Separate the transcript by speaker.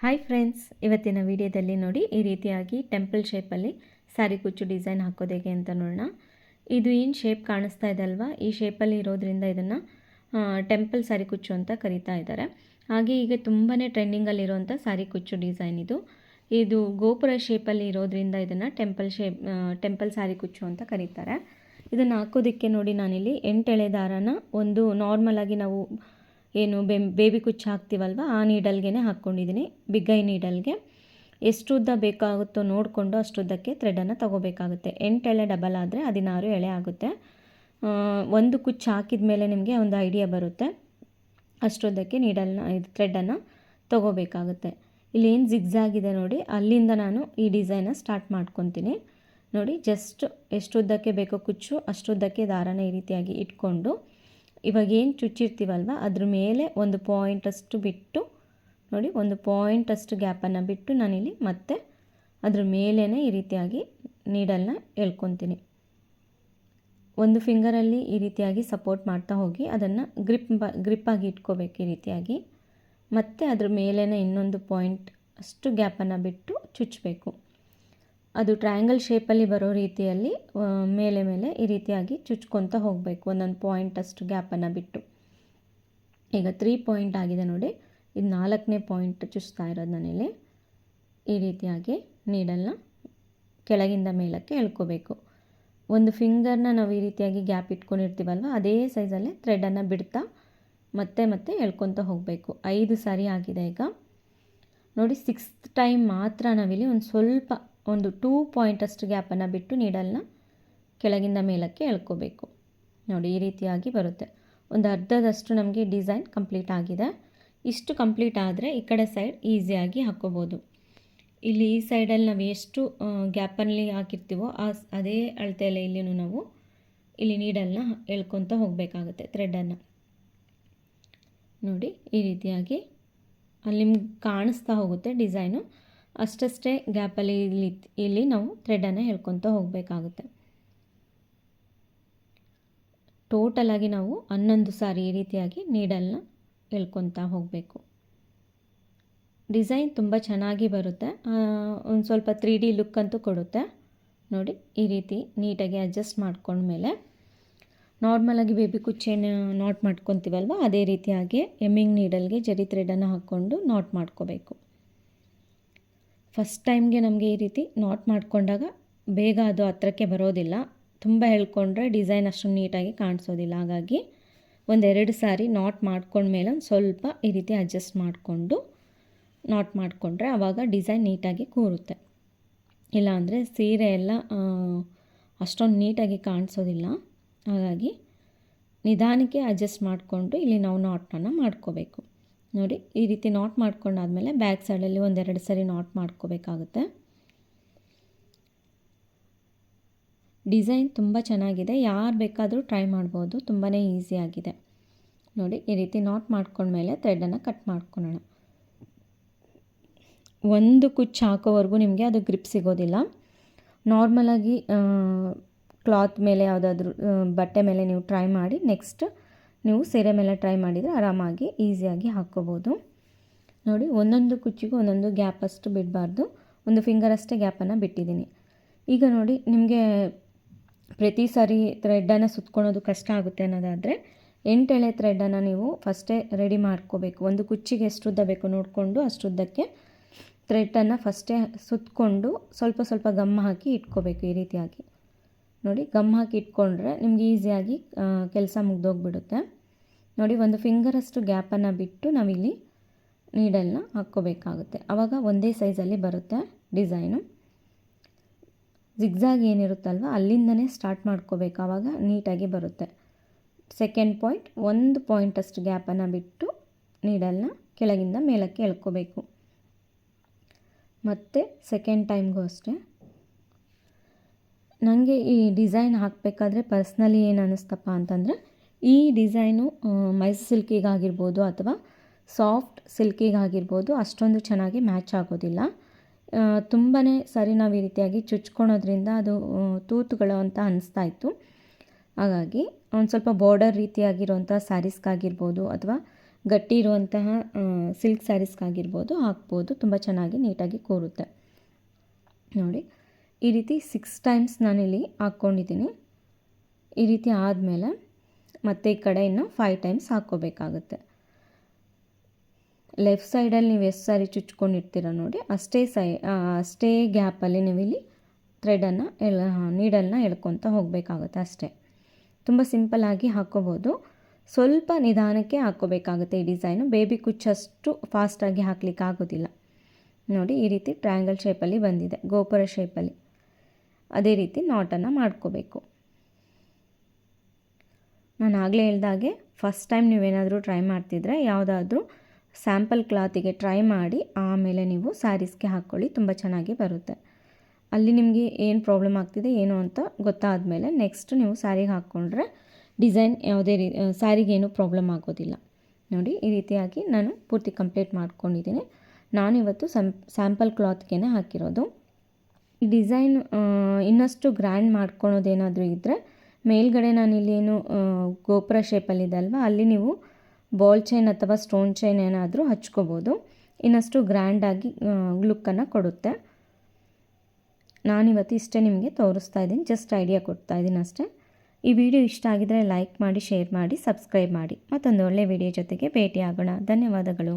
Speaker 1: Hi friends, ಇವತ್ತಿನ ವಿಡಿಯೋದಲ್ಲಿ ನೋಡಿ ಈ ರೀತಿಯಾಗಿ ಟೆಂಪಲ್ ಶೇಪಲ್ಲಿ ಸ್ಯಾರಿ ಕುಚ್ಚು ಡಿಸೈನ್ ಹಾಕೋದು ಹೇಗೆ ಅಂತ ನೋಡೋಣ. ಇದು ಏನು ಶೇಪ್ ಕಾಣಿಸ್ತಾ ಇದೆ ಅಲ್ವಾ, ಈ ಶೇಪಲ್ಲಿ ಇರೋದ್ರಿಂದ ಇದನ್ನು ಟೆಂಪಲ್ ಸ್ಯಾರಿ ಕುಚ್ಚು ಅಂತ ಕರೀತಾ ಇದ್ದಾರೆ. ಹಾಗೆ ಈಗ ತುಂಬಾ ಟ್ರೆಂಡಿಂಗಲ್ಲಿರುವಂಥ ಸ್ಯಾರಿ ಕುಚ್ಚು ಡಿಸೈನ್ ಇದು ಗೋಪುರ ಶೇಪಲ್ಲಿ ಇರೋದ್ರಿಂದ ಇದನ್ನು ಟೆಂಪಲ್ ಸ್ಯಾರಿ ಕುಚ್ಚು ಅಂತ ಕರೀತಾರೆ. ಇದನ್ನು ಹಾಕೋದಕ್ಕೆ ನೋಡಿ ನಾನಿಲ್ಲಿ 8 ಎಳೆ ದಾರನ ಒಂದು ನಾರ್ಮಲಾಗಿ ನಾವು ಏನು ಬೇಬಿ ಕುಚ್ಚು ಹಾಕ್ತೀವಲ್ವ ಆ ನೀಡಲ್ಗೆ ಹಾಕ್ಕೊಂಡಿದ್ದೀನಿ. ಬಿಗ್ಗೈ ನೀಡಲ್ಗೆ ಎಷ್ಟು ಉದ್ದ ಬೇಕಾಗುತ್ತೋ ನೋಡಿಕೊಂಡು ಅಷ್ಟುದ್ದಕ್ಕೆ ಥ್ರೆಡನ್ನು ತೊಗೋಬೇಕಾಗುತ್ತೆ. 8 ಎಳೆ ಡಬಲ್ ಆದರೆ 16 ಎಳೆ ಆಗುತ್ತೆ. ಒಂದು ಕುಚ್ಚು ಹಾಕಿದ ಮೇಲೆ ನಿಮಗೆ ಒಂದು ಐಡಿಯಾ ಬರುತ್ತೆ. ಅಷ್ಟುದ್ದಕ್ಕೆ ಥ್ರೆಡನ್ನು ತೊಗೋಬೇಕಾಗುತ್ತೆ. ಇಲ್ಲಿ ಏನು ಜಿಗ್ಜಾಗಿದೆ ನೋಡಿ, ಅಲ್ಲಿಂದ ನಾನು ಈ ಡಿಸೈನ ಸ್ಟಾರ್ಟ್ ಮಾಡ್ಕೊತೀನಿ. ನೋಡಿ, ಜಸ್ಟ್ ಎಷ್ಟು ಉದ್ದಕ್ಕೆ ಬೇಕೋ ಕುಚ್ಚು ಅಷ್ಟುದ್ದಕ್ಕೆ ದಾರನ ಈ ರೀತಿಯಾಗಿ ಇಟ್ಕೊಂಡು ಇವಾಗ ಏನು ಚುಚ್ಚಿರ್ತೀವಲ್ವ ಅದ್ರ ಮೇಲೆ ಒಂದು ಪಾಯಿಂಟಷ್ಟು ಬಿಟ್ಟು ನೋಡಿ, ಒಂದು ಪಾಯಿಂಟಷ್ಟು ಗ್ಯಾಪನ್ನು ಬಿಟ್ಟು ನಾನಿಲ್ಲಿ ಮತ್ತೆ ಅದ್ರ ಮೇಲೇ ಈ ರೀತಿಯಾಗಿ ನೀಡಲ್ನ ಎಳ್ಕೊತೀನಿ. ಒಂದು ಫಿಂಗರಲ್ಲಿ ಈ ರೀತಿಯಾಗಿ ಸಪೋರ್ಟ್ ಮಾಡ್ತಾ ಹೋಗಿ ಅದನ್ನು ಗ್ರಿಪ್ಪಾಗಿ ಇಟ್ಕೋಬೇಕು ಈ ರೀತಿಯಾಗಿ. ಮತ್ತು ಅದ್ರ ಮೇಲೇ ಇನ್ನೊಂದು ಪಾಯಿಂಟ್ ಅಷ್ಟು ಗ್ಯಾಪನ್ನು ಬಿಟ್ಟು ಚುಚ್ಚಬೇಕು. ಅದು ಟ್ರಯಾಂಗಲ್ ಶೇಪಲ್ಲಿ ಬರೋ ರೀತಿಯಲ್ಲಿ ಮೇಲೆ ಈ ರೀತಿಯಾಗಿ ಚುಚ್ಕೊತ ಹೋಗಬೇಕು, ಒಂದೊಂದು ಪಾಯಿಂಟಷ್ಟು ಗ್ಯಾಪನ್ನು ಬಿಟ್ಟು. ಈಗ 3 ಪಾಯಿಂಟ್ ಆಗಿದೆ ನೋಡಿ, ಇದು 4ನೇ ಪಾಯಿಂಟ್ ಚುಚ್ತಾ ಇರೋದು ನಾನಿಲ್ಲಿ. ಈ ರೀತಿಯಾಗಿ ನೀಡಲ್ನ ಕೆಳಗಿಂದ ಮೇಲಕ್ಕೆ ಎಳ್ಕೋಬೇಕು. ಒಂದು ಫಿಂಗರ್ನ ನಾವು ಈ ರೀತಿಯಾಗಿ ಗ್ಯಾಪ್ ಇಟ್ಕೊಂಡಿರ್ತೀವಲ್ವ ಅದೇ ಸೈಜಲ್ಲೇ ಥ್ರೆಡನ್ನು ಬಿಡ್ತಾ ಮತ್ತೆ ಎಳ್ಕೊತ ಹೋಗಬೇಕು. 5 ಸಾರಿ ಆಗಿದೆ. ಈಗ ನೋಡಿ, 6th ಟೈಮ್ ಮಾತ್ರ ನಾವಿಲ್ಲಿ ಒಂದು 2 ಪಾಯಿಂಟಷ್ಟು ಗ್ಯಾಪನ್ನು ಬಿಟ್ಟು ನೀಡಲ್ನ ಕೆಳಗಿಂದ ಮೇಲಕ್ಕೆ ಎಳ್ಕೋಬೇಕು. ನೋಡಿ, ಈ ರೀತಿಯಾಗಿ ಬರುತ್ತೆ. ಒಂದು ಅರ್ಧದಷ್ಟು ನಮಗೆ ಡಿಸೈನ್ ಕಂಪ್ಲೀಟ್ ಆಗಿದೆ. ಇಷ್ಟು ಕಂಪ್ಲೀಟ್ ಆದರೆ ಈ ಕಡೆ ಸೈಡ್ ಈಸಿಯಾಗಿ ಹಾಕ್ಕೋಬೋದು. ಇಲ್ಲಿ ಈ ಸೈಡಲ್ಲಿ ನಾವು ಎಷ್ಟು ಗ್ಯಾಪಲ್ಲಿ ಹಾಕಿರ್ತೀವೋ ಅದೇ ಅಳತೆಯಲ್ಲಿ ಇಲ್ಲಿನೂ ನಾವು ಇಲ್ಲಿ ನೀಡಲ್ನ ಎಳ್ಕೊತ ಹೋಗಬೇಕಾಗುತ್ತೆ ಥ್ರೆಡನ್ನು. ನೋಡಿ, ಈ ರೀತಿಯಾಗಿ ಅಲ್ಲಿ ನಿಮ್ಗೆ ಕಾಣಿಸ್ತಾ ಹೋಗುತ್ತೆ ಡಿಸೈನು. ಅಷ್ಟೇ ಗ್ಯಾಪಲ್ಲಿ ಇಲ್ಲಿ ನಾವು ಥ್ರೆಡನ್ನು ಎಳ್ಕೊತ ಹೋಗಬೇಕಾಗುತ್ತೆ. ಟೋಟಲಾಗಿ ನಾವು 11 ಸಾರಿ ಈ ರೀತಿಯಾಗಿ ನೀಡಲ್ನ ಎಳ್ಕೊತ ಹೋಗಬೇಕು. ಡಿಸೈನ್ ತುಂಬ ಚೆನ್ನಾಗಿ ಬರುತ್ತೆ. ಒಂದು ಸ್ವಲ್ಪ 3D ಲುಕ್ ಅಂತೂ ಕೊಡುತ್ತೆ. ನೋಡಿ, ಈ ರೀತಿ ನೀಟಾಗಿ ಅಡ್ಜಸ್ಟ್ ಮಾಡ್ಕೊಂಡ್ಮೇಲೆ ನಾರ್ಮಲಾಗಿ ಬೇಬಿ ಕುಚ್ಚೇನು ನಾಟ್ ಮಾಡ್ಕೊತೀವಲ್ವ ಅದೇ ರೀತಿಯಾಗಿ ಎಮ್ಮಿಂಗ್ ನೀಡಲ್ಗೆ ಜರಿ ಥ್ರೆಡನ್ನು ಹಾಕ್ಕೊಂಡು ನಾಟ್ ಮಾಡ್ಕೋಬೇಕು. ಫಸ್ಟ್ ಟೈಮ್ಗೆ ನಮಗೆ ಈ ರೀತಿ ನಾಟ್ ಮಾಡಿಕೊಂಡಾಗ ಬೇಗ ಅದು ಹತ್ರಕ್ಕೆ ಬರೋದಿಲ್ಲ. ತುಂಬ ಎಳ್ಕೊಂಡ್ರೆ ಡಿಸೈನ್ ಅಷ್ಟು ನೀಟಾಗಿ ಕಾಣಿಸೋದಿಲ್ಲ. ಹಾಗಾಗಿ 1-2 ಸಾರಿ ನಾಟ್ ಮಾಡ್ಕೊಂಡ್ಮೇಲೆ ಒಂದು ಸ್ವಲ್ಪ ಈ ರೀತಿ ಅಡ್ಜಸ್ಟ್ ಮಾಡಿಕೊಂಡು ನಾಟ್ ಮಾಡಿಕೊಂಡ್ರೆ ಆವಾಗ ಡಿಸೈನ್ ನೀಟಾಗಿ ಕೂರುತ್ತೆ. ಇಲ್ಲಾಂದರೆ ಸೀರೆ ಎಲ್ಲ ಅಷ್ಟೊಂದು ನೀಟಾಗಿ ಕಾಣಿಸೋದಿಲ್ಲ. ಹಾಗಾಗಿ ನಿಧಾನಕ್ಕೆ ಅಡ್ಜಸ್ಟ್ ಮಾಡಿಕೊಂಡು ಇಲ್ಲಿ ನಾವು ನಾಟನ್ನು ಮಾಡ್ಕೋಬೇಕು. ನೋಡಿ, ಈ ರೀತಿ ನಾಟ್ ಮಾಡ್ಕೊಂಡಾದ್ಮೇಲೆ ಬ್ಯಾಕ್ ಸೈಡಲ್ಲಿ 1-2 ಸರಿ ನಾಟ್ ಮಾಡ್ಕೋಬೇಕಾಗುತ್ತೆ. ಡಿಸೈನ್ ತುಂಬ ಚೆನ್ನಾಗಿದೆ, ಯಾರು ಬೇಕಾದರೂ ಟ್ರೈ ಮಾಡ್ಬೋದು, ತುಂಬಾ ಈಸಿಯಾಗಿದೆ. ನೋಡಿ, ಈ ರೀತಿ ನಾಟ್ ಮಾಡ್ಕೊಂಡ್ಮೇಲೆ ಥ್ರೆಡನ್ನು ಕಟ್ ಮಾಡ್ಕೊಳ್ಳೋಣ. ಒಂದು ಕುಚ್ಚು ಹಾಕೋವರೆಗೂ ನಿಮಗೆ ಅದು ಗ್ರಿಪ್ ಸಿಗೋದಿಲ್ಲ. ನಾರ್ಮಲಾಗಿ ಕ್ಲಾತ್ ಮೇಲೆ ಯಾವುದಾದ್ರೂ ಬಟ್ಟೆ ಮೇಲೆ ನೀವು ಟ್ರೈ ಮಾಡಿ ನೆಕ್ಸ್ಟ್ ನೀವು ಸೀರೆ ಮೇಲೆ ಟ್ರೈ ಮಾಡಿದರೆ ಆರಾಮಾಗಿ ಈಸಿಯಾಗಿ ಹಾಕ್ಕೋಬೋದು. ನೋಡಿ, ಒಂದೊಂದು ಕುಚ್ಚಿಗೂ ಒಂದೊಂದು ಗ್ಯಾಪಷ್ಟು ಬಿಡಬಾರ್ದು, ಒಂದು ಫಿಂಗರ್ ಅಷ್ಟೇ ಗ್ಯಾಪನ್ನು ಬಿಟ್ಟಿದ್ದೀನಿ. ಈಗ ನೋಡಿ, ನಿಮಗೆ ಪ್ರತಿ ಸಾರಿ ಥ್ರೆಡನ್ನು ಸುತ್ಕೊಳ್ಳೋದು ಕಷ್ಟ ಆಗುತ್ತೆ ಅನ್ನೋದಾದರೆ 8 ಎಳೆ ಥ್ರೆಡನ್ನು ನೀವು ಫಸ್ಟೇ ರೆಡಿ ಮಾಡ್ಕೋಬೇಕು. ಒಂದು ಕುಚ್ಚಿಗೆ ಎಷ್ಟು ಉದ್ದ ಬೇಕು ನೋಡಿಕೊಂಡು ಅಷ್ಟುದ್ದಕ್ಕೆ ಥ್ರೆಡನ್ನು ಫಸ್ಟೇ ಸುತ್ತಕೊಂಡು ಸ್ವಲ್ಪ ಗಮ್ ಹಾಕಿ ಇಟ್ಕೋಬೇಕು. ಈ ರೀತಿಯಾಗಿ ನೋಡಿ, ಗಮ್ ಹಾಕಿ ಇಟ್ಕೊಂಡ್ರೆ ನಿಮ್ಗೆ ಈಸಿಯಾಗಿ ಕೆಲಸ ಮುಗ್ದೋಗ್ಬಿಡುತ್ತೆ. ನೋಡಿ, ಒಂದು ಫಿಂಗರಷ್ಟು ಗ್ಯಾಪನ್ನು ಬಿಟ್ಟು ನಾವಿಲ್ಲಿ ನೀಡಲ್ನ ಹಾಕ್ಕೋಬೇಕಾಗುತ್ತೆ. ಆವಾಗ ಒಂದೇ ಸೈಜಲ್ಲಿ ಬರುತ್ತೆ ಡಿಸೈನು. ಜಿಗ್ಜಾಗ್ ಏನಿರುತ್ತಲ್ವ ಅಲ್ಲಿಂದನೇ ಸ್ಟಾರ್ಟ್ ಮಾಡ್ಕೋಬೇಕು, ಆವಾಗ ನೀಟಾಗಿ ಬರುತ್ತೆ. ಸೆಕೆಂಡ್ ಪಾಯಿಂಟ್ 1 ಪಾಯಿಂಟಷ್ಟು ಗ್ಯಾಪನ್ನು ಬಿಟ್ಟು ನೀಡಲ್ನ ಕೆಳಗಿಂದ ಮೇಲಕ್ಕೆ ಎಳ್ಕೋಬೇಕು. ಮತ್ತು ಸೆಕೆಂಡ್ ಟೈಮ್ಗೂ ಅಷ್ಟೇ. ನನಗೆ ಈ ಡಿಸೈನ್ ಹಾಕಬೇಕಾದ್ರೆ ಪರ್ಸ್ನಲಿ ಏನು ಅನ್ನಿಸ್ತಪ್ಪ ಅಂತಂದರೆ, ಈ ಡಿಸೈನು ಮೈಸೂರು ಸಿಲ್ಕಿಗಾಗಿರ್ಬೋದು ಅಥವಾ ಸಾಫ್ಟ್ ಸಿಲ್ಕಿಗಾಗಿರ್ಬೋದು ಅಷ್ಟೊಂದು ಚೆನ್ನಾಗಿ ಮ್ಯಾಚ್ ಆಗೋದಿಲ್ಲ. ತುಂಬಾ ಸರಿ ನಾವು ಈ ರೀತಿಯಾಗಿ ಚುಚ್ಕೊಳೋದ್ರಿಂದ ಅದು ತೂತುಗಳು ಅಂತ ಅನ್ನಿಸ್ತಾ ಇತ್ತು. ಹಾಗಾಗಿ ಒಂದು ಸ್ವಲ್ಪ ಬಾರ್ಡರ್ ರೀತಿಯಾಗಿರೋಂಥ ಸ್ಯಾರೀಸ್ಗಾಗಿರ್ಬೋದು ಅಥವಾ ಗಟ್ಟಿ ಇರುವಂತಹ ಸಿಲ್ಕ್ ಸ್ಯಾರೀಸ್ಗಾಗಿರ್ಬೋದು ಹಾಕ್ಬೋದು, ತುಂಬ ಚೆನ್ನಾಗಿ ನೀಟಾಗಿ ಕೂರುತ್ತೆ. ನೋಡಿ ಈ ರೀತಿ 6 ಟೈಮ್ಸ್ ನಾನಿಲ್ಲಿ ಹಾಕ್ಕೊಂಡಿದ್ದೀನಿ. ಈ ರೀತಿ ಆದಮೇಲೆ ಮತ್ತೆ ಈ ಕಡೆ ಇನ್ನು 5 ಟೈಮ್ಸ್ ಹಾಕ್ಕೋಬೇಕಾಗುತ್ತೆ. ಲೆಫ್ಟ್ ಸೈಡಲ್ಲಿ ನೀವು ಎಷ್ಟು ಸಾರಿ ಚುಚ್ಕೊಂಡಿರ್ತೀರ ನೋಡಿ ಅಷ್ಟೇ ಗ್ಯಾಪಲ್ಲಿ ನೀವು ಇಲ್ಲಿ ಥ್ರೆಡನ್ನು ನೀಡಲ್ನ ಎಳ್ಕೊತ ಹೋಗಬೇಕಾಗುತ್ತೆ ಅಷ್ಟೇ. ತುಂಬ ಸಿಂಪಲ್ಲಾಗಿ ಹಾಕ್ಕೋಬೋದು. ಸ್ವಲ್ಪ ನಿಧಾನಕ್ಕೆ ಹಾಕ್ಕೋಬೇಕಾಗುತ್ತೆ ಈ ಡಿಸೈನು. ಬೇಬಿ ಕುಚ್ಚಷ್ಟು ಫಾಸ್ಟಾಗಿ ಹಾಕ್ಲಿಕ್ಕೆ ಆಗೋದಿಲ್ಲ. ನೋಡಿ ಈ ರೀತಿ ಟ್ರಯಾಂಗಲ್ ಶೇಪಲ್ಲಿ ಬಂದಿದೆ, ಗೋಪುರ ಶೇಪಲ್ಲಿ. ಅದೇ ರೀತಿ ನಾಟನ್ನು ಮಾಡ್ಕೋಬೇಕು. ನಾನು ಆಗಲೇ ಹೇಳ್ದಾಗೆ ಫಸ್ಟ್ ಟೈಮ್ ನೀವೇನಾದರೂ ಟ್ರೈ ಮಾಡ್ತಿದ್ರೆ ಯಾವುದಾದ್ರೂ ಸ್ಯಾಂಪಲ್ ಕ್ಲಾತಿಗೆ ಟ್ರೈ ಮಾಡಿ ಆಮೇಲೆ ನೀವು ಸ್ಯಾರೀಸ್ಗೆ ಹಾಕ್ಕೊಳ್ಳಿ, ತುಂಬ ಚೆನ್ನಾಗಿ ಬರುತ್ತೆ. ಅಲ್ಲಿ ನಿಮಗೆ ಏನು ಪ್ರಾಬ್ಲಮ್ ಆಗ್ತಿದೆ ಏನು ಅಂತ ಗೊತ್ತಾದ ಮೇಲೆ ನೆಕ್ಸ್ಟ್ ನೀವು ಸ್ಯಾರಿಗೆ ಹಾಕ್ಕೊಂಡ್ರೆ ಡಿಸೈನ್ ಯಾವುದೇ ಸ್ಯಾರಿಗೆ ಏನೂ ಪ್ರಾಬ್ಲಮ್ ಆಗೋದಿಲ್ಲ. ನೋಡಿ ಈ ರೀತಿಯಾಗಿ ನಾನು ಪೂರ್ತಿ ಕಂಪ್ಲೀಟ್ ಮಾಡ್ಕೊಂಡಿದ್ದೀನಿ. ನಾನಿವತ್ತು ಸ್ಯಾಂಪಲ್ ಕ್ಲಾತ್ಗೆ ಹಾಕಿರೋದು. ಈ ಡಿಸೈನ್ ಇನ್ನಷ್ಟು ಗ್ರ್ಯಾಂಡ್ ಮಾಡ್ಕೊಳೋದೇನಾದರೂ ಇದ್ದರೆ ಮೇಲ್ಗಡೆ ನಾನಿಲ್ಲೇನು ಗೋಪುರ ಶೇಪಲ್ಲಿದೆ ಅಲ್ವಾ, ಅಲ್ಲಿ ನೀವು ಬಾಲ್ ಚೈನ್ ಅಥವಾ ಸ್ಟೋನ್ ಚೈನ್ ಏನಾದರೂ ಹಚ್ಕೋಬೋದು. ಇನ್ನಷ್ಟು ಗ್ರ್ಯಾಂಡಾಗಿ ಲುಕ್ಕನ್ನು ಕೊಡುತ್ತೆ. ನಾನಿವತ್ತು ಇಷ್ಟೇ ನಿಮಗೆ ತೋರಿಸ್ತಾ ಇದ್ದೀನಿ, ಜಸ್ಟ್ ಐಡಿಯಾ ಕೊಡ್ತಾ ಇದ್ದೀನಿ ಅಷ್ಟೇ. ಈ ವಿಡಿಯೋ ಇಷ್ಟ ಆಗಿದರೆ ಲೈಕ್ ಮಾಡಿ, ಶೇರ್ ಮಾಡಿ, ಸಬ್ಸ್ಕ್ರೈಬ್ ಮಾಡಿ. ಮತ್ತೊಂದು ಒಳ್ಳೆಯ ವಿಡಿಯೋ ಜೊತೆಗೆ ಭೇಟಿ ಆಗೋಣ. ಧನ್ಯವಾದಗಳು.